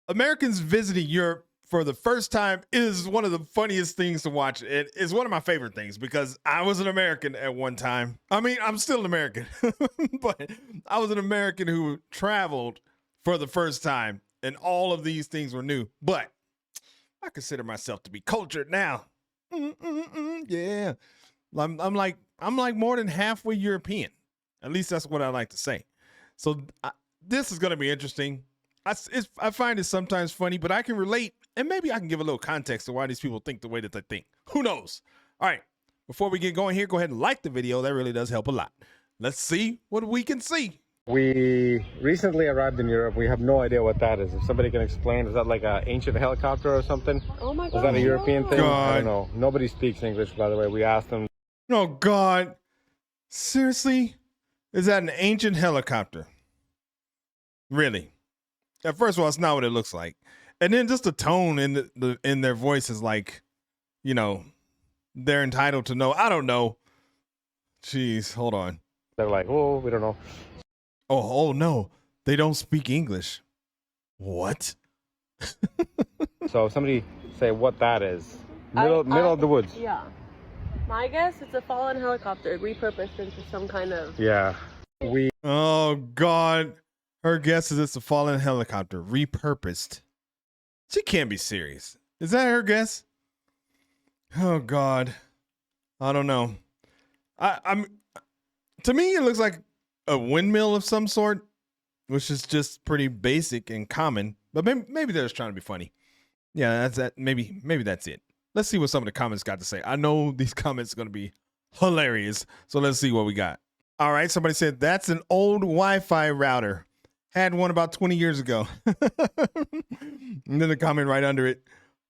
Americans visiting Europe for the first time is one of the funniest things to watch. It is one of my favorite things because I was an American at one time. I mean, I'm still an American, but I was an American who traveled for the first time, and all of these things were new. But I consider myself to be cultured now. Yeah, I'm like more than halfway European. At least that's what I like to say. So this is going to be interesting. I find it sometimes funny, but I can relate, and maybe I can give a little context to why these people think the way that they think. Who knows? All right, before we get going here, go ahead and like the video. That really does help a lot. Let's see what we can see. We recently arrived in Europe. We have no idea what that is. If somebody can explain, is that like an ancient helicopter or something? Oh my God. Is that a European thing? God. I don't know. Nobody speaks English, by the way. We asked them. Oh, God. Seriously? Is that an ancient helicopter? Really? First of all, it's not what it looks like. And then just the tone in their voice is like, you know, they're entitled to know. I don't know. Jeez, hold on. They're like, oh, we don't know. Oh no, they don't speak English. What? So somebody say what that is. Middle of the woods. Yeah. My guess, it's a fallen helicopter repurposed into some kind of... Yeah. Oh, God. Her guess is it's a fallen helicopter repurposed. She can't be serious. Is that her guess? Oh, God. I don't know. I'm. To me, it looks like a windmill of some sort, which is just pretty basic and common. But maybe they're just trying to be funny. Yeah, that's that. Maybe that's it. Let's see what some of the comments got to say. I know these comments are going to be hilarious. So let's see what we got. All right. Somebody said that's an old Wi-Fi router. Had one about 20 years ago. And then the comment right under it.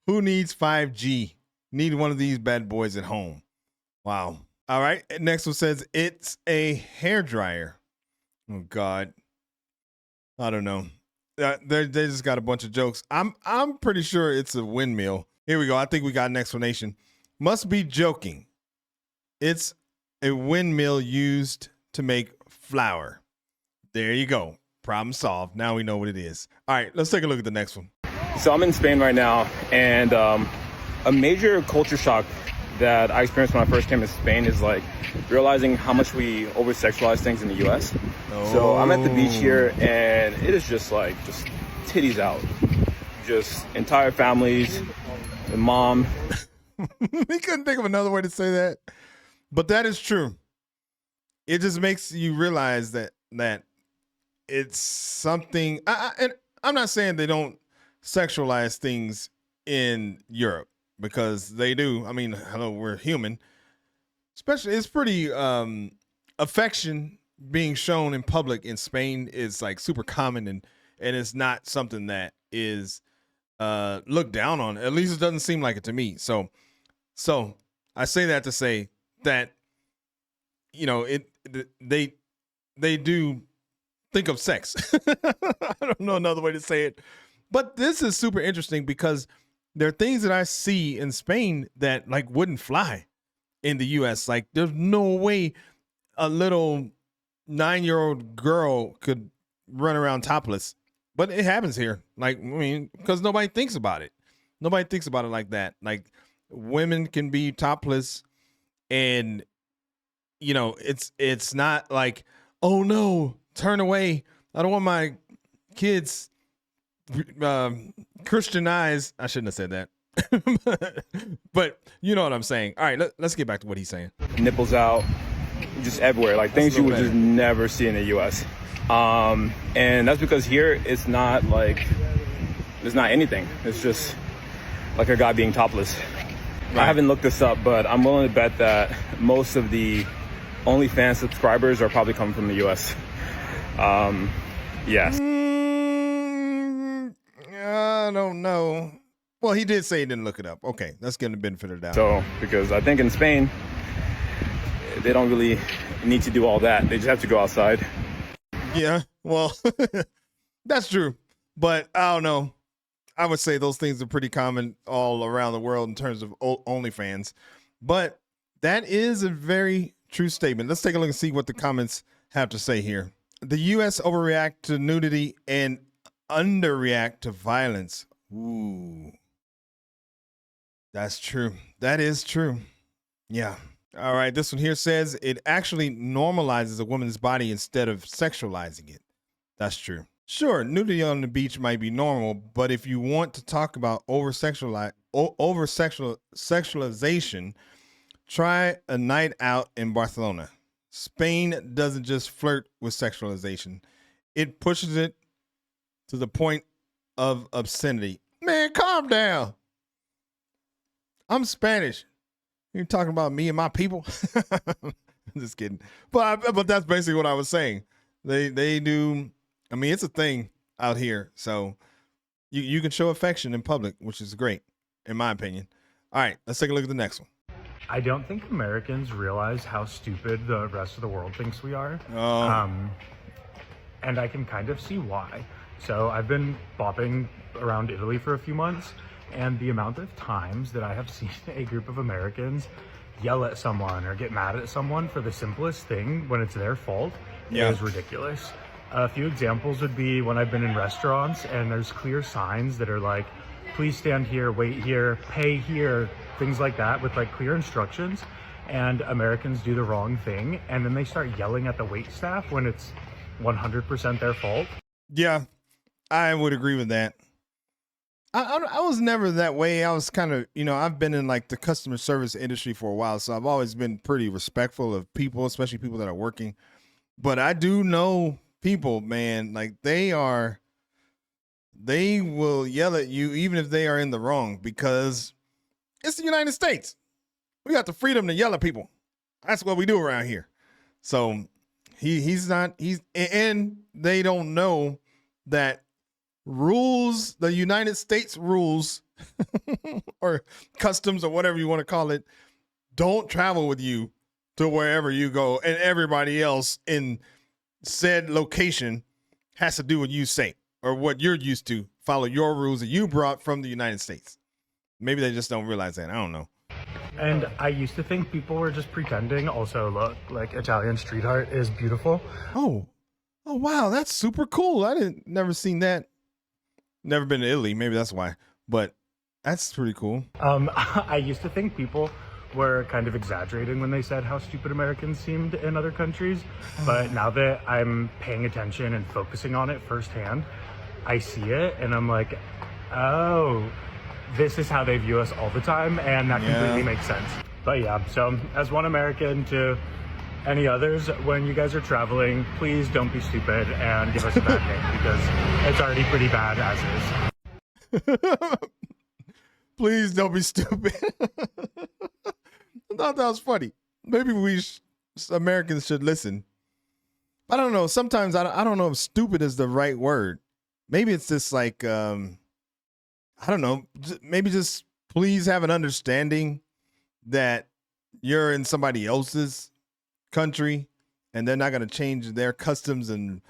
Who needs 5G? Need one of these bad boys at home. Wow. All right. Next one says it's a hairdryer. Oh, God. I don't know. They just got a bunch of jokes. I'm pretty sure it's a windmill. Here we go. I think we got an explanation. Must be joking. It's a windmill used to make flour. There you go. Problem solved. Now we know what it is. All right, let's take a look at the next one. So I'm in Spain right now, and a major culture shock that I experienced when I first came to Spain is like realizing how much we over-sexualize things in the U.S. Oh. So I'm at the beach here, and it is just titties out. Just entire families, the mom. We couldn't think of another way to say that, but that is true. It just makes you realize that it's something. And I'm not saying they don't sexualize things in Europe, because they do. I mean, hello, we're human. Especially, it's pretty affection being shown in public in Spain is like super common, and it's not something that is looked down on. At least it doesn't seem like it to me. So I say that to say that, you know, they do think of sex. I don't know another way to say it, but this is super interesting because there are things that I see in Spain that like wouldn't fly in the US. Like there's no way a little 9-year-old girl could run around topless, but it happens here. Like, I mean, because nobody thinks about it. Nobody thinks about it like that. Like women can be topless, and you know, it's not like, oh no, turn away. I don't want my kids Christianized. I shouldn't have said that. But you know what I'm saying. All right, let's get back to what he's saying. Nipples out, just everywhere. Like things you would just never see in the U.S. And that's because here it's not like, there's not anything. It's just like a guy being topless. Right. I haven't looked this up, but I'm willing to bet that most of the OnlyFans subscribers are probably coming from the U.S. Yes. I don't know. Well, he did say he didn't look it up. Okay, let's give him the benefit of the doubt. So, because I think in Spain, they don't really need to do all that. They just have to go outside. Yeah, well, that's true. But I don't know. I would say those things are pretty common all around the world in terms of OnlyFans. But that is a very true statement. Let's take a look and see what the comments have to say here. The U.S. overreact to nudity and underreact to violence. Ooh. That's true. That is true. Yeah. All right. This one here says it actually normalizes a woman's body instead of sexualizing it. That's true. Sure, nudity on the beach might be normal, but if you want to talk about sexualization, try a night out in Barcelona. Spain doesn't just flirt with sexualization. It pushes it to the point of obscenity. Man, calm down. I'm Spanish. You're talking about me and my people? I'm just kidding. But that's basically what I was saying. They do. I mean, it's a thing out here. So you can show affection in public, which is great, in my opinion. All right, let's take a look at the next one. I don't think Americans realize how stupid the rest of the world thinks we are. And I can kind of see why. So I've been bopping around Italy for a few months, and the amount of times that I have seen a group of Americans yell at someone or get mad at someone for the simplest thing when it's their fault is ridiculous. A few examples would be when I've been in restaurants and there's clear signs that are like, please stand here, wait here, pay here, things like that with like clear instructions, and Americans do the wrong thing and then they start yelling at the wait staff when it's 100% their fault. Yeah, I would agree with that. I was never that way. I was kind of, I've been in like the customer service industry for a while, so I've always been pretty respectful of people, especially people that are working. But I do know people, man, like they will yell at you even if they are in the wrong, because it's the United States. We got the freedom to yell at people. That's what we do around here. So and they don't know that the United States rules or customs or whatever you want to call it, don't travel with you to wherever you go, and everybody else in said location has to do what you say or what you're used to, follow your rules that you brought from the United States. Maybe they just don't realize that. I don't know. And I used to think people were just pretending. Also, look, like Italian street art is beautiful. Oh wow, that's super cool. Never seen that. Never been to Italy, maybe that's why, but that's pretty cool. I used to think people were kind of exaggerating when they said how stupid Americans seemed in other countries, but now that I'm paying attention and focusing on it firsthand, I see it and I'm like, oh, this is how they view us all the time, and that completely makes sense. But yeah, so as one American to any others, when you guys are traveling, please don't be stupid and give us a bad name, because it's already pretty bad as is. Please don't be stupid. I thought that was funny. Maybe Americans should listen. I don't know. Sometimes I don't know if stupid is the right word. Maybe it's just like, I don't know. Maybe just please have an understanding that you're in somebody else's country and they're not going to change their customs and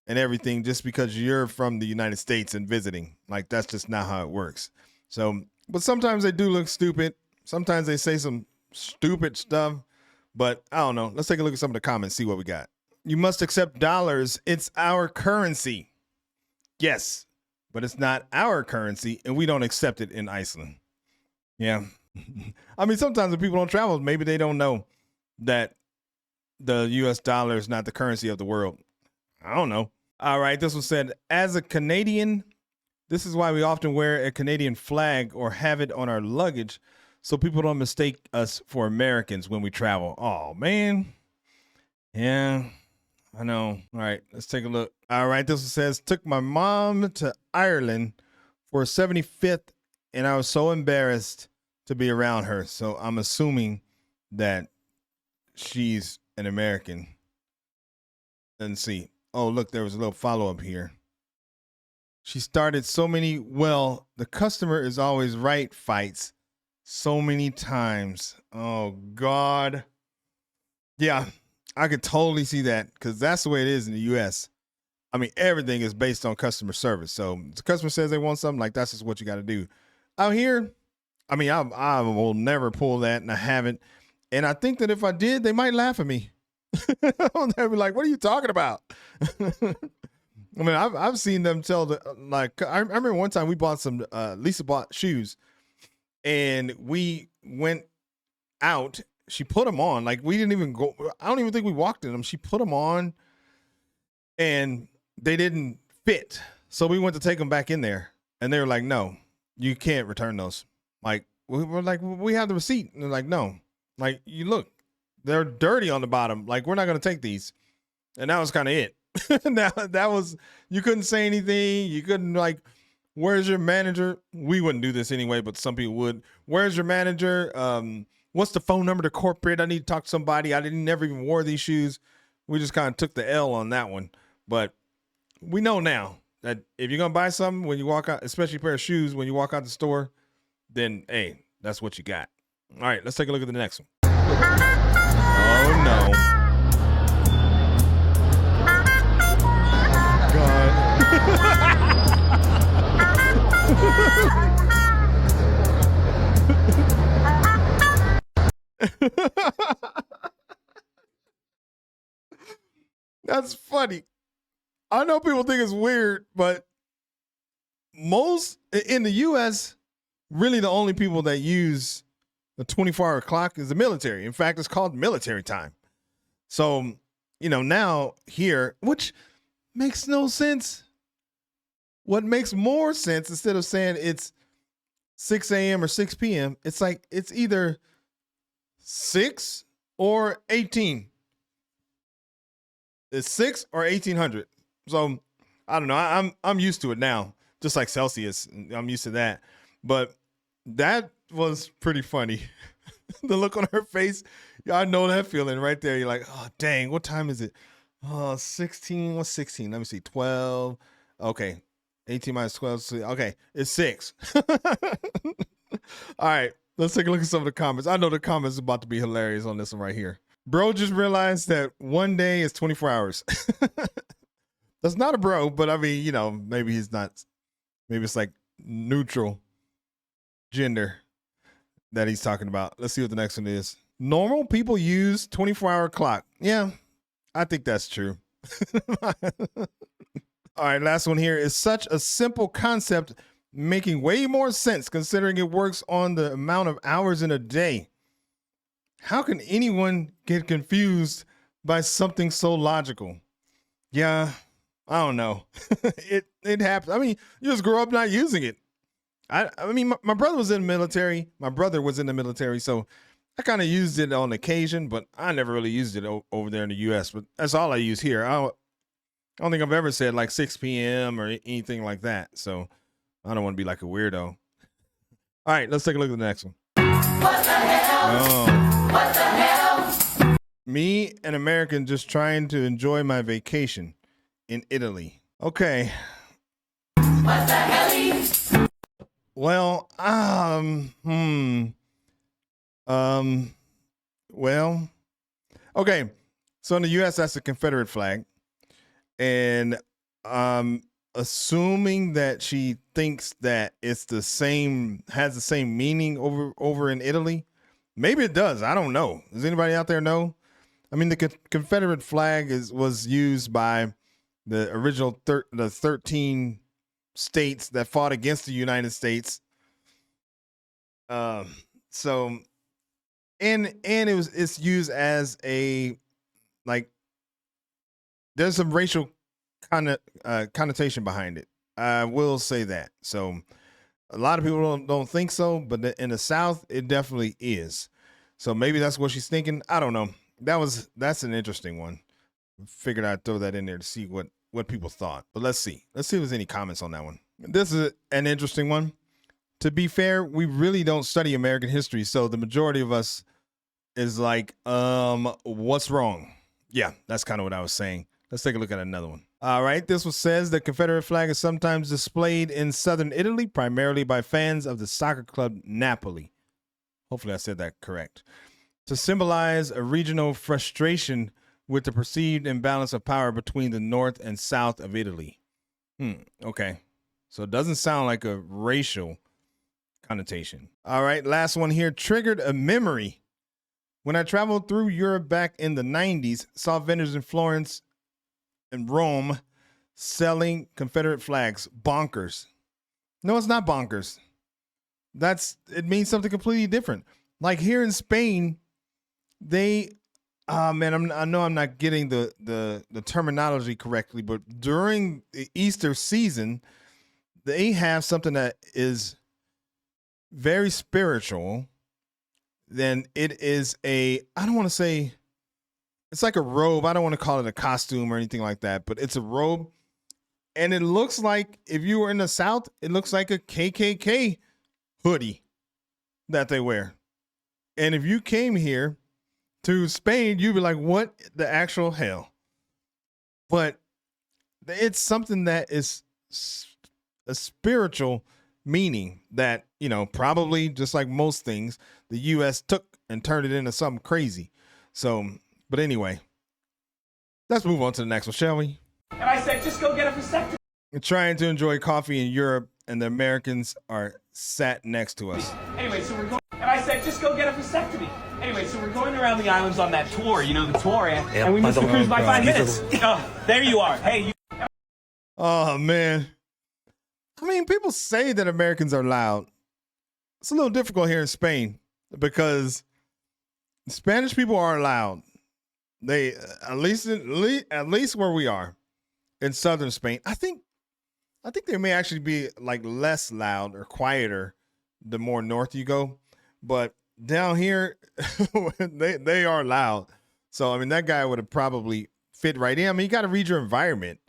everything just because you're from the United States and visiting. Like, that's just not how it works. So, but sometimes they do look stupid. Sometimes they say some stupid stuff, but I don't know. Let's take a look at some of the comments, see what we got. You must accept dollars. It's our currency. Yes, but it's not our currency and we don't accept it in Iceland. Yeah. I mean, sometimes when people don't travel, maybe they don't know that the US dollar is not the currency of the world. I don't know. All right. This one said, as a Canadian, this is why we often wear a Canadian flag or have it on our luggage so people don't mistake us for Americans when we travel. Oh, man. Yeah, I know. All right. Let's take a look. All right. This one says, took my mom to Ireland for 75th and I was so embarrassed to be around her. So I'm assuming that she's an American. Let's see. Oh, look, there was a little follow-up here. She started the customer is always right fights so many times. Oh, God. Yeah, I could totally see that because that's the way it is in the U.S. I mean, everything is based on customer service. So if the customer says they want something, like that's just what you got to do. Out here, I mean, I will never pull that, and I haven't. And I think that if I did, they might laugh at me. They'll be like, what are you talking about? I mean, I've seen them tell the like. I remember one time we bought some. Lisa bought shoes, and we went out. She put them on. Like we didn't even go. I don't even think we walked in them. She put them on, and they didn't fit. So we went to take them back in there, and they were like, "No, you can't return those." Like we were like, "We have the receipt," and they're like, "No, like you look, they're dirty on the bottom. Like we're not gonna take these." And that was kind of it. that was, you couldn't say anything. You couldn't like, where's your manager? We wouldn't do this anyway, but some people would. Where's your manager? What's the phone number to corporate? I need to talk to somebody. I never even wore these shoes. We just kind of took the L on that one. But we know now that if you're going to buy something when you walk out, especially a pair of shoes, when you walk out the store, then hey, that's what you got. All right, let's take a look at the next one. Oh no. That's funny. I know people think it's weird, but most in the US, really the only people that use the 24-hour clock is the military. In fact, it's called military time. So, now here, which makes no sense. What makes more sense, instead of saying it's 6 a.m. or 6 p.m., it's like it's either 6 or 18. It's 6 or 1800. So I don't know. I'm used to it now, just like Celsius. I'm used to that. But that was pretty funny. The look on her face, y'all know that feeling right there. You're like, oh dang, what time is it? Oh, 16. What's 16? Let me see. 12. Okay. 18 minus 12. Okay, it's 6. All right, let's take a look at some of the comments. I know the comments are about to be hilarious on this one right here. Bro just realized that one day is 24 hours. That's not a bro, but I mean, maybe he's not. Maybe it's like neutral gender that he's talking about. Let's see what the next one is. Normal people use 24-hour clock. Yeah, I think that's true. All right, last one here is such a simple concept, making way more sense considering it works on the amount of hours in a day. How can anyone get confused by something so logical? Yeah, I don't know. It happens. I mean, you just grow up not using it. I mean, my brother was in the military. My brother was in the military, so I kind of used it on occasion, but I never really used it over there in the U.S. But that's all I use here. I don't think I've ever said like 6 p.m. or anything like that. So I don't want to be like a weirdo. All right, let's take a look at the next one. What the hell? Oh. What the hell? Me, an American, just trying to enjoy my vacation in Italy. Okay. What the hell? Well, well, okay. So in the U.S., that's the Confederate flag. And assuming that she thinks that it's has the same meaning over in Italy. Maybe it does. I don't know. Does anybody out there know? I mean, the Confederate flag was used by the original the 13 states that fought against the United States. So, and it's used as a, like, there's some racial connotation behind it. I will say that. So a lot of people don't think so, but in the South, it definitely is. So maybe that's what she's thinking. I don't know. That's an interesting one. Figured I'd throw that in there to see what people thought. But let's see. Let's see if there's any comments on that one. This is an interesting one. To be fair, we really don't study American history, so the majority of us is like, what's wrong? Yeah, that's kind of what I was saying. Let's take a look at another one. All right, this one says the Confederate flag is sometimes displayed in southern Italy, primarily by fans of the soccer club Napoli. Hopefully I said that correct. To symbolize a regional frustration with the perceived imbalance of power between the north and south of Italy. Okay. So it doesn't sound like a racial connotation. All right, last one here. Triggered a memory. When I traveled through Europe back in the 90s, saw vendors in Florence and Rome selling Confederate flags. Bonkers. No, it's not bonkers. It means something completely different. Like here in Spain, they, man, I know I'm not getting the terminology correctly, but during the Easter season, they have something that is very spiritual. Then it is I don't want to say, it's like a robe. I don't want to call it a costume or anything like that, but it's a robe. And it looks like, if you were in the South, it looks like a KKK hoodie that they wear. And if you came here to Spain, you'd be like, what the actual hell? But it's something that is a spiritual meaning that, probably just like most things, the U.S. took and turned it into something crazy. So, but anyway, let's move on to the next one, shall we? And I said, just go get a vasectomy. We're trying to enjoy coffee in Europe, and the Americans are sat next to us. Anyway, so we're going, and I said, just go get a vasectomy. Anyway, so we're going around the islands on that tour, the tour, and we missed the cruise by 5 minutes. Oh, there you are. Hey, Oh, man. I mean, people say that Americans are loud. It's a little difficult here in Spain because Spanish people are loud. They, at least where we are in southern Spain, I think they may actually be like less loud or quieter the more north you go. But down here, they are loud. So, I mean, that guy would have probably fit right in. I mean, you got to read your environment.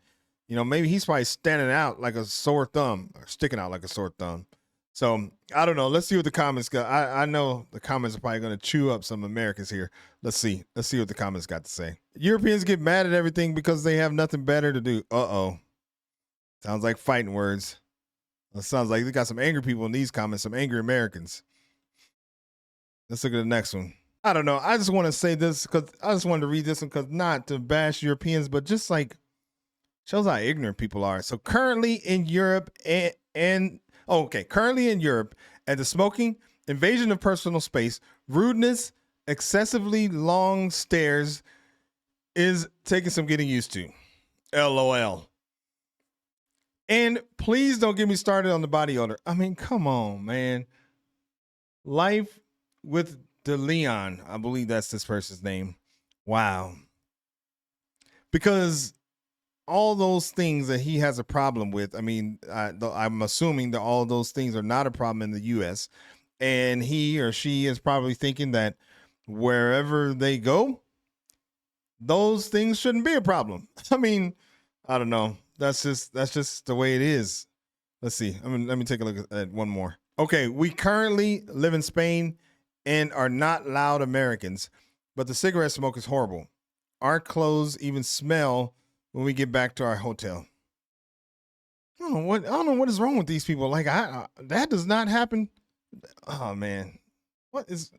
Maybe he's probably standing out like a sore thumb or sticking out like a sore thumb. So, I don't know. Let's see what the comments got. I know the comments are probably going to chew up some Americans here. Let's see. Let's see what the comments got to say. Europeans get mad at everything because they have nothing better to do. Uh-oh. Sounds like fighting words. It sounds like they got some angry people in these comments, some angry Americans. Let's look at the next one. I don't know. I just want to say this because I just wanted to read this one because not to bash Europeans, but just like shows how ignorant people are. So currently in Europe currently in Europe, and the smoking, invasion of personal space, rudeness, excessively long stares is taking some getting used to. LOL. And please don't get me started on the body odor. I mean, come on, man. Life with DeLeon, I believe that's this person's name. Wow. Because all those things that he has a problem with, I mean, I'm assuming that all those things are not a problem in the U.S. And he or she is probably thinking that wherever they go, those things shouldn't be a problem. I mean, I don't know. That's just the way it is. Let's see. Let me take a look at one more. Okay, we currently live in Spain and are not loud Americans, but the cigarette smoke is horrible. Our clothes even smell when we get back to our hotel. I don't know what is wrong with these people. Like that does not happen. Oh man, it's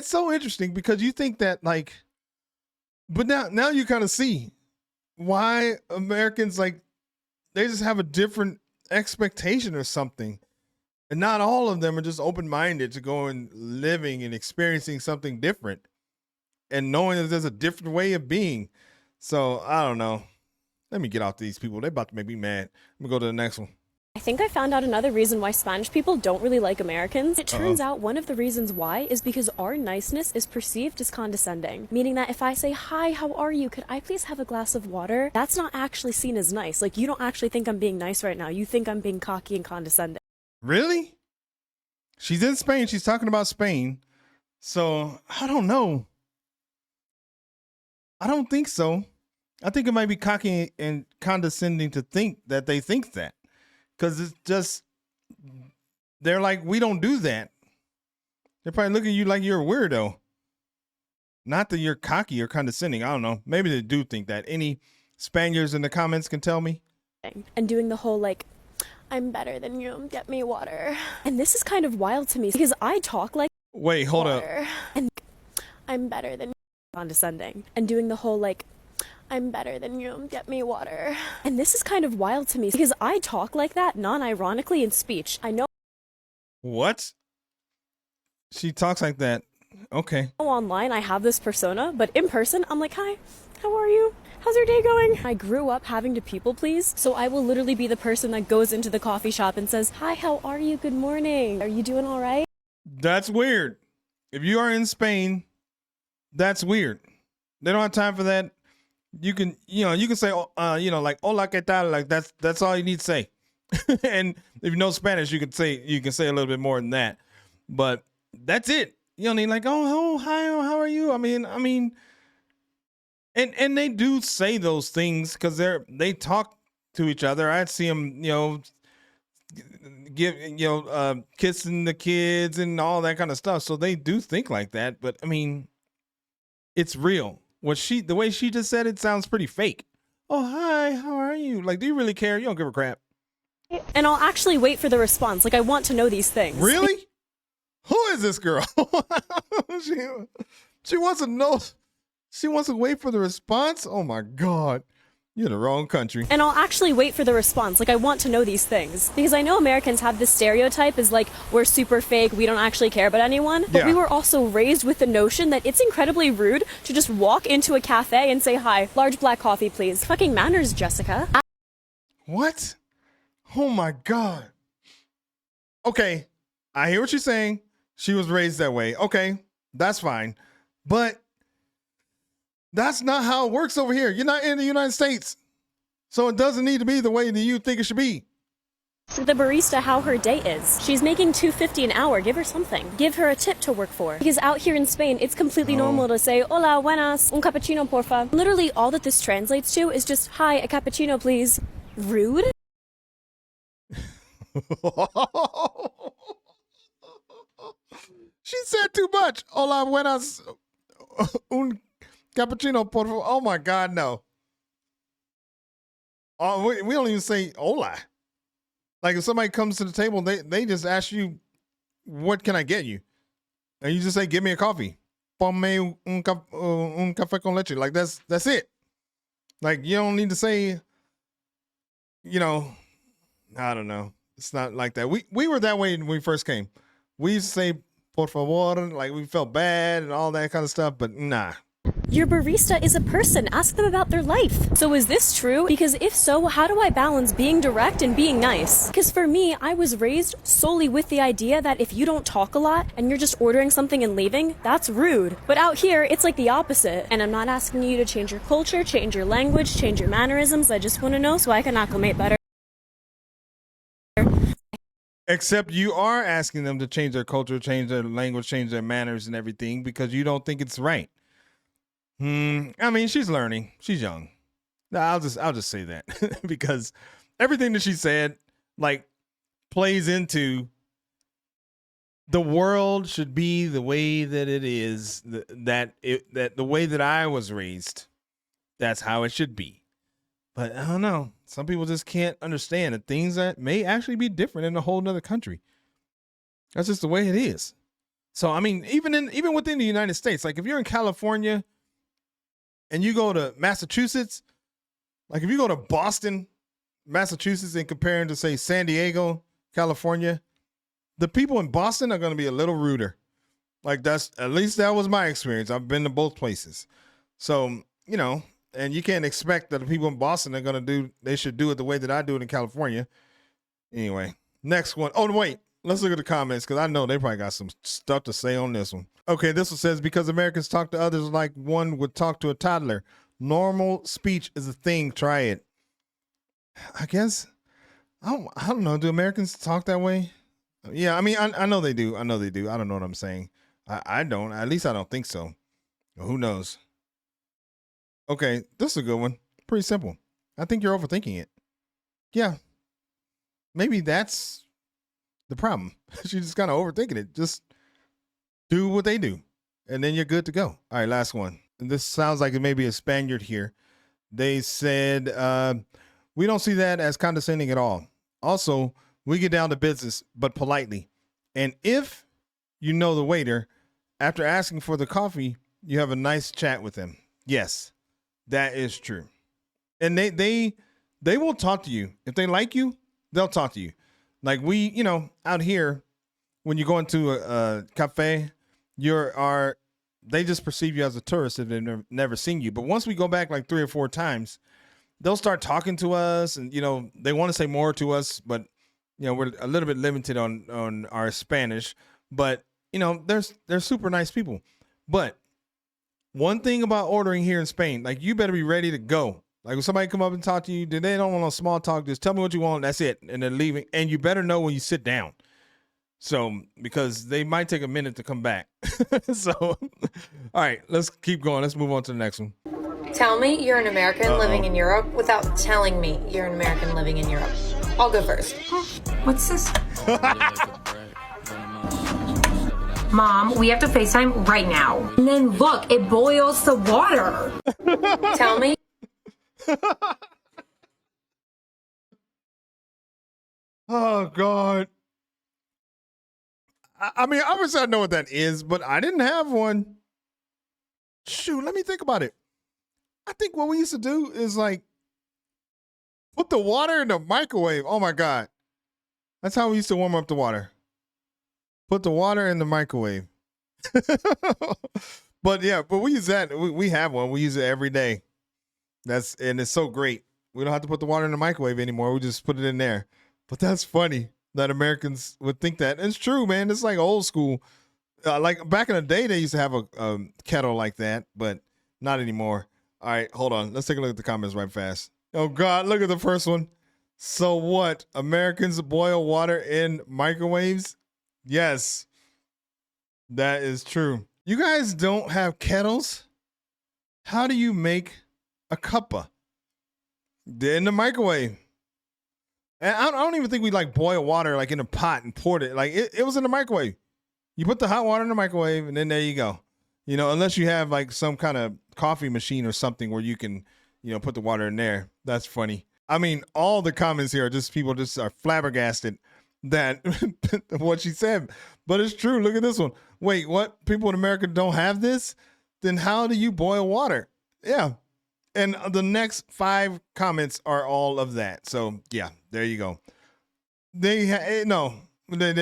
so interesting because you think that like, but now you kind of see why Americans like they just have a different expectation or something. And not all of them are just open-minded to go and living and experiencing something different and knowing that there's a different way of being. So I don't know. Let me get off these people. They're about to make me mad. Let me go to the next one. I think I found out another reason why Spanish people don't really like Americans. It turns out one of the reasons why is because our niceness is perceived as condescending. Meaning that if I say, hi, how are you? Could I please have a glass of water? That's not actually seen as nice. Like, you don't actually think I'm being nice right now. You think I'm being cocky and condescending. Really? She's in Spain. She's talking about Spain. So I don't know. I don't think so. I think it might be cocky and condescending to think that they think that. Because it's just, they're like, we don't do that. They're probably looking at you like you're a weirdo. Not that you're cocky or condescending. I don't know. Maybe they do think that. Any Spaniards in the comments can tell me. And doing the whole like, I'm better than you, get me water. And this is kind of wild to me because I talk like wait, hold water. up. And I'm better than you, condescending. And doing the whole like, I'm better than you, get me water. And this is kind of wild to me because I talk like that non-ironically in speech. I know. What? She talks like that. Okay. Online I have this persona, but in person I'm like, hi, how are you? how's your day going? I grew up having to people please, so I will literally be the person that goes into the coffee shop and says, hi, how are you? Good morning. Are you doing all right? That's weird. If you are in Spain, that's weird. They don't have time for that. You can say, like, hola, ¿qué tal? Like that's all you need to say. And if you know Spanish, you can say a little bit more than that. But that's it. You don't need like, oh, hi, how are you? I mean, and they do say those things because they talk to each other. I'd see them, kissing the kids and all that kind of stuff. So they do think like that. But I mean, it's real. The way she just said it sounds pretty fake. Oh, hi, how are you? Like, do you really care? You don't give a crap. And I'll actually wait for the response. Like, I want to know these things. Really? Who is this girl? She wants to know. She wants to wait for the response. Oh my God. You're in the wrong country. And I'll actually wait for the response. Like, I want to know these things. Because I know Americans have this stereotype is like, we're super fake, we don't actually care about anyone. But we were also raised with the notion that it's incredibly rude to just walk into a cafe and say, hi, large black coffee, please. Fucking manners, Jessica. What? Oh my God. Okay, I hear what you're saying. She was raised that way. Okay, that's fine. But that's not how it works over here. You're not in the United States. So it doesn't need to be the way that you think it should be. The barista how her day is. She's making $2.50 an hour. Give her something. Give her a tip to work for. Because out here in Spain, it's completely normal to say, hola, buenas, un cappuccino, porfa. Literally, all that this translates to is just, hi, a cappuccino, please. Rude? She said too much. Hola, buenas, un cappuccino, por favor. Oh my God, no. Oh, we don't even say hola. Like if somebody comes to the table, they just ask you, what can I get you? And you just say, give me a coffee. Ponme un café con leche. Like that's it. Like you don't need to say, I don't know. It's not like that. We were that way when we first came. We used to say, por favor, like we felt bad and all that kind of stuff, but nah. Your barista is a person. Ask them about their life. So is this true? Because if so, how do I balance being direct and being nice? Because for me, I was raised solely with the idea that if you don't talk a lot and you're just ordering something and leaving, that's rude. But out here, it's like the opposite. And I'm not asking you to change your culture, change your language, change your mannerisms. I just want to know so I can acclimate better. Except you are asking them to change their culture, change their language, change their manners and everything because you don't think it's right. I mean, she's learning. She's young. I'll just say that because everything that she said, like, plays into the world should be the way that it is, that the way that I was raised, that's how it should be. But I don't know. Some people just can't understand that things that may actually be different in a whole nother country. That's just the way it is. So, I mean, even within the United States, like if you're in California and you go to Massachusetts, like if you go to Boston, Massachusetts, and comparing to, say, San Diego, California, the people in Boston are going to be a little ruder. Like at least that was my experience. I've been to both places. So, and you can't expect that the people in Boston are going to they should do it the way that I do it in California. Anyway, next one. Oh, wait, let's look at the comments because I know they probably got some stuff to say on this one. Okay, this one says, because Americans talk to others like one would talk to a toddler. Normal speech is a thing. Try it. I guess. I don't know. Do Americans talk that way? Yeah, I mean, I know they do. I know they do. I don't know what I'm saying. I don't. At least I don't think so. Who knows? Okay, this is a good one. Pretty simple. I think you're overthinking it. Yeah. Maybe that's the problem. She's just kind of overthinking it. Just do what they do, and then you're good to go. All right, last one. And this sounds like it may be a Spaniard here. They said, we don't see that as condescending at all. Also, we get down to business, but politely. And if you know the waiter, after asking for the coffee, you have a nice chat with them. Yes, that is true. And they will talk to you. If they like you, they'll talk to you. Like out here, when you go into a cafe, they just perceive you as a tourist if they've never seen you. But once we go back like 3 or 4 times, they'll start talking to us, and they want to say more to us, but we're a little bit limited on our Spanish. But they're super nice people. But one thing about ordering here in Spain, like, you better be ready to go. Like, when somebody come up and talk to you, they don't want no small talk. Just tell me what you want. That's it. And they're leaving. And you better know when you sit down. So, because they might take a minute to come back. So, all right, let's keep going. Let's move on to the next one. Tell me you're an American living in Europe without telling me you're an American living in Europe. I'll go first. What's this? Mom, we have to FaceTime right now. And then look, it boils the water. Tell me. Oh, God. I mean, obviously I know what that is, but I didn't have one. Shoot, let me think about it. I think what we used to do is, like, put the water in the microwave. Oh, my God. That's how we used to warm up the water. Put the water in the microwave. But we use that. We have one. We use it every day. And it's so great. We don't have to put the water in the microwave anymore. We just put it in there. But that's funny that Americans would think that. And it's true, man. It's like old school. Like back in the day, they used to have a kettle like that, but not anymore. All right, hold on. Let's take a look at the comments right fast. Oh, God, look at the first one. So what? Americans boil water in microwaves? Yes, that is true. You guys don't have kettles? How do you make a cuppa? In the microwave. And I don't even think we like boil water like in a pot and poured it. Like it was in the microwave. You put the hot water in the microwave and then there you go. Unless you have like some kind of coffee machine or something where you can, put the water in there. That's funny. I mean, all the comments here are just people just are flabbergasted that what she said. But it's true. Look at this one. Wait, what? People in America don't have this? Then how do you boil water? Yeah. And the next 5 comments are all of that. So yeah, there you go. They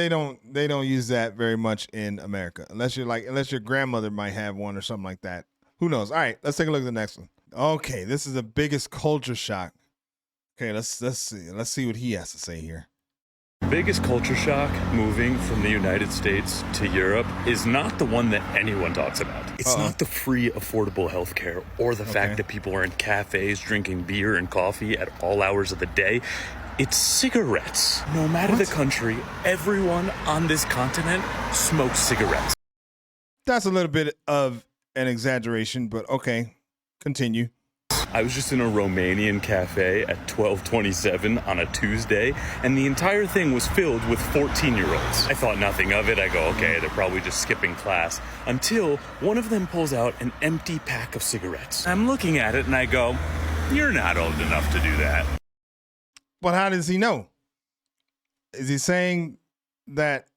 don't use that very much in America unless your grandmother might have one or something like that. Who knows? All right, let's take a look at the next one. Okay, this is the biggest culture shock. Okay, let's see what he has to say here. Biggest culture shock moving from the United States to Europe is not the one that anyone talks about. It's not the free, affordable healthcare or the fact that people are in cafes drinking beer and coffee at all hours of the day. It's cigarettes. No matter the country, everyone on this continent smokes cigarettes. That's a little bit of an exaggeration, but okay, continue. I was just in a Romanian cafe at 12:27 on a Tuesday, and the entire thing was filled with 14-year-olds. I thought nothing of it. I go, okay, they're probably just skipping class, until one of them pulls out an empty pack of cigarettes. I'm looking at it and I go, you're not old enough to do that. But how does he know? Is he saying that,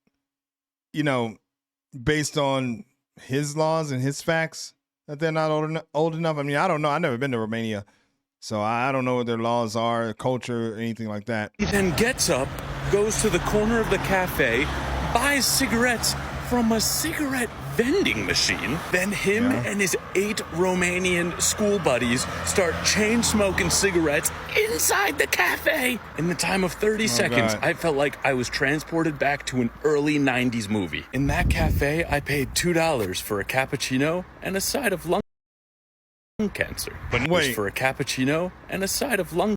based on his laws and his facts, that they're not old enough? I mean, I don't know. I've never been to Romania, so I don't know what their laws are, culture, anything like that. He then gets up, goes to the corner of the cafe, buys cigarettes from a cigarette vending machine. Then him and his 8 Romanian school buddies start chain smoking cigarettes inside the cafe. In the time of 30 seconds, I felt like I was transported back to an early 90s movie. In that cafe, I paid $2 for a cappuccino and a side of lung cancer. But wait, for a cappuccino and a side of lung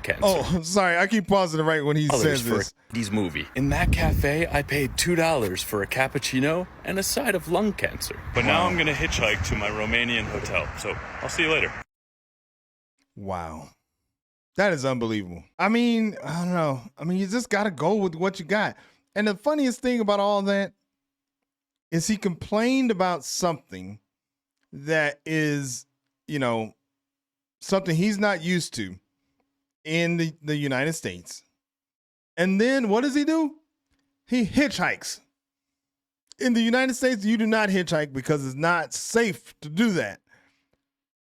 cancer. Oh, sorry. I keep pausing it right when he says this. Movie. In that cafe, I paid $2 for a cappuccino and a side of lung cancer. But now I'm going to hitchhike to my Romanian hotel. So I'll see you later. Wow. That is unbelievable. I mean, I don't know. I mean, you just got to go with what you got. And the funniest thing about all that is he complained about something that is, something he's not used to in the United States. And then what does he do? He hitchhikes. In the United States, you do not hitchhike because it's not safe to do that.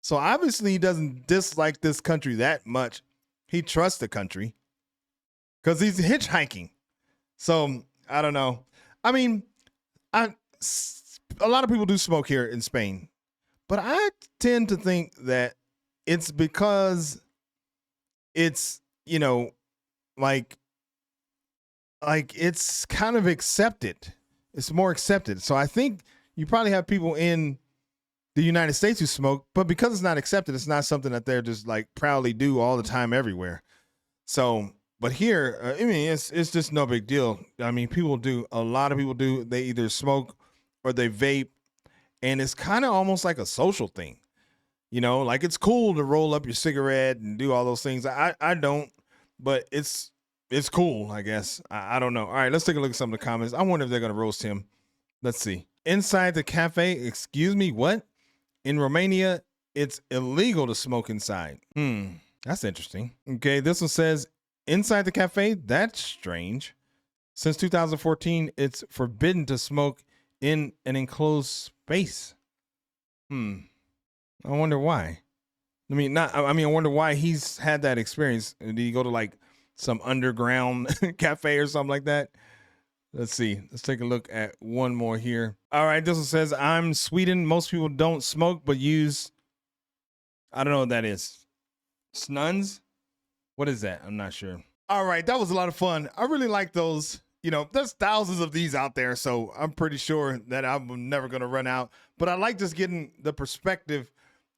So obviously he doesn't dislike this country that much. He trusts the country because he's hitchhiking. So I don't know. I mean, a lot of people do smoke here in Spain, but I tend to think that it's because it's, you know, like it's kind of accepted. It's more accepted. So I think you probably have people in the United States who smoke, but because it's not accepted, it's not something that they're just like proudly do all the time everywhere. So, but here, I mean, it's just no big deal. I mean, a lot of people do. They either smoke or they vape, and it's kind of almost like a social thing. You know, like it's cool to roll up your cigarette and do all those things. I don't, but it's cool, I guess. I don't know. All right, let's take a look at some of the comments. I wonder if they're going to roast him. Let's see. Inside the cafe, excuse me, what? In Romania, it's illegal to smoke inside. That's interesting. Okay, this one says, inside the cafe, that's strange. Since 2014, it's forbidden to smoke in an enclosed space. I wonder why. I wonder why he's had that experience. Did he go to like some underground cafe or something like that? Let's see. Let's take a look at one more here. All right, this one says, I'm Sweden. Most people don't smoke, but use, I don't know what that is. Snuns? What is that? I'm not sure. All right, that was a lot of fun. I really like those. You know, there's thousands of these out there, so I'm pretty sure that I'm never going to run out. But I like just getting the perspective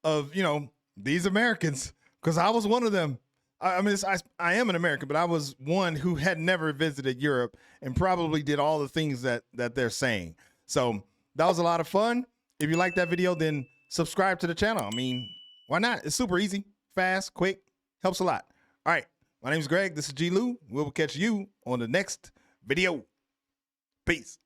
of, you know, these Americans, because I was one of them. I am an American, but I was one who had never visited Europe and probably did all the things that they're saying. So that was a lot of fun. If you like that video, then subscribe to the channel. I mean, why not? It's super easy, fast, quick, helps a lot. All right, my name is Greg. This is G. Lou. We'll catch you on the next video. Peace.